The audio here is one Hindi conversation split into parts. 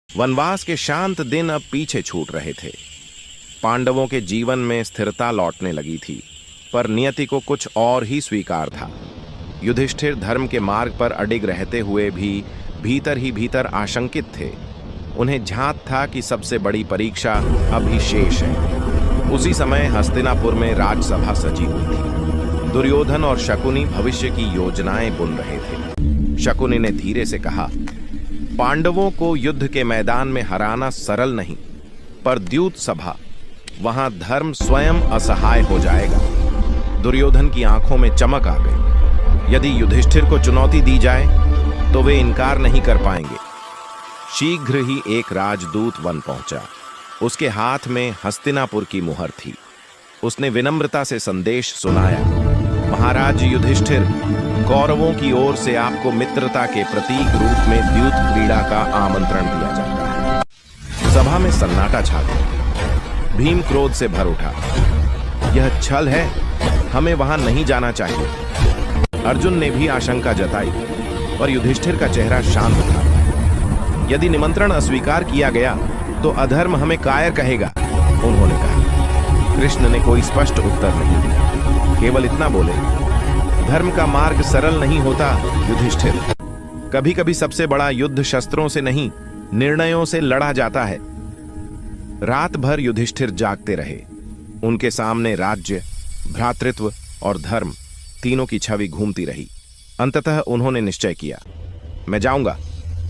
वनवास के शांत दिन अब पीछे छूट रहे थे। पांडवों के जीवन में स्थिरता लौटने लगी थी, पर नियति को कुछ और ही स्वीकार था। युधिष्ठिर धर्म के मार्ग पर अडिग रहते हुए भी भीतर ही भीतर आशंकित थे। उन्हें झांत था कि सबसे बड़ी परीक्षा अभी शेष है। उसी समय हस्तिनापुर में राजसभा सजी हुई थी। दुर्योधन और शकुनी भविष्य की योजनाएं बुन रहे थे। शकुनी ने धीरे से कहा, पांडवों को युद्ध के मैदान में हराना सरल नहीं, पर द्यूत सभा, वहां धर्म स्वयं असहाय हो जाएगा। दुर्योधन की आंखों में चमक आ गई। यदि युधिष्ठिर को चुनौती दी जाए तो वे इनकार नहीं कर पाएंगे। शीघ्र ही एक राजदूत वन पहुंचा। उसके हाथ में हस्तिनापुर की मुहर थी। उसने विनम्रता से संदेश सुनाया, महाराज युधिष्ठिर, कौरवों की ओर से आपको मित्रता के प्रतीक रूप में द्यूत क्रीड़ा का आमंत्रण दिया जाता है। सभा में सन्नाटा छा गया। भीम क्रोध से भर उठा, यह छल है, हमें वहां नहीं जाना चाहिए। अर्जुन ने भी आशंका जताई, पर युधिष्ठिर का चेहरा शांत था। यदि निमंत्रण अस्वीकार किया गया तो अधर्म हमें कायर कहेगा, उन्होंने कहा। कृष्ण ने कोई स्पष्ट उत्तर नहीं दिया, केवल इतना बोले, धर्म का मार्ग सरल नहीं होता युधिष्ठिर। कभी कभी सबसे बड़ा युद्ध शस्त्रों से नहीं, निर्णयों से लड़ा जाता है। रात भर युधिष्ठिर जागते रहे। उनके सामने राज्य, भ्रातृत्व और धर्म तीनों की छवि घूमती रही। अंततः उन्होंने निश्चय किया, मैं जाऊंगा।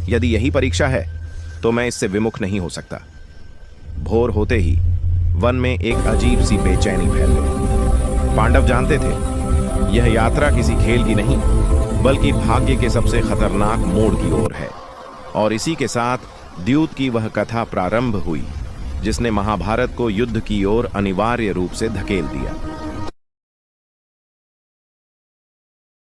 यदि यही परीक्षा है तो मैं इससे विमुख नहीं हो सकता। भोर होते ही वन में एक अजीब सी बेचैनी फैल गई। पांडव जानते थे यह यात्रा किसी खेल की नहीं, बल्कि भाग्य के सबसे खतरनाक मोड़ की ओर है। और इसी के साथ द्यूत की वह कथा प्रारंभ हुई जिसने महाभारत को युद्ध की ओर अनिवार्य रूप से धकेल दिया।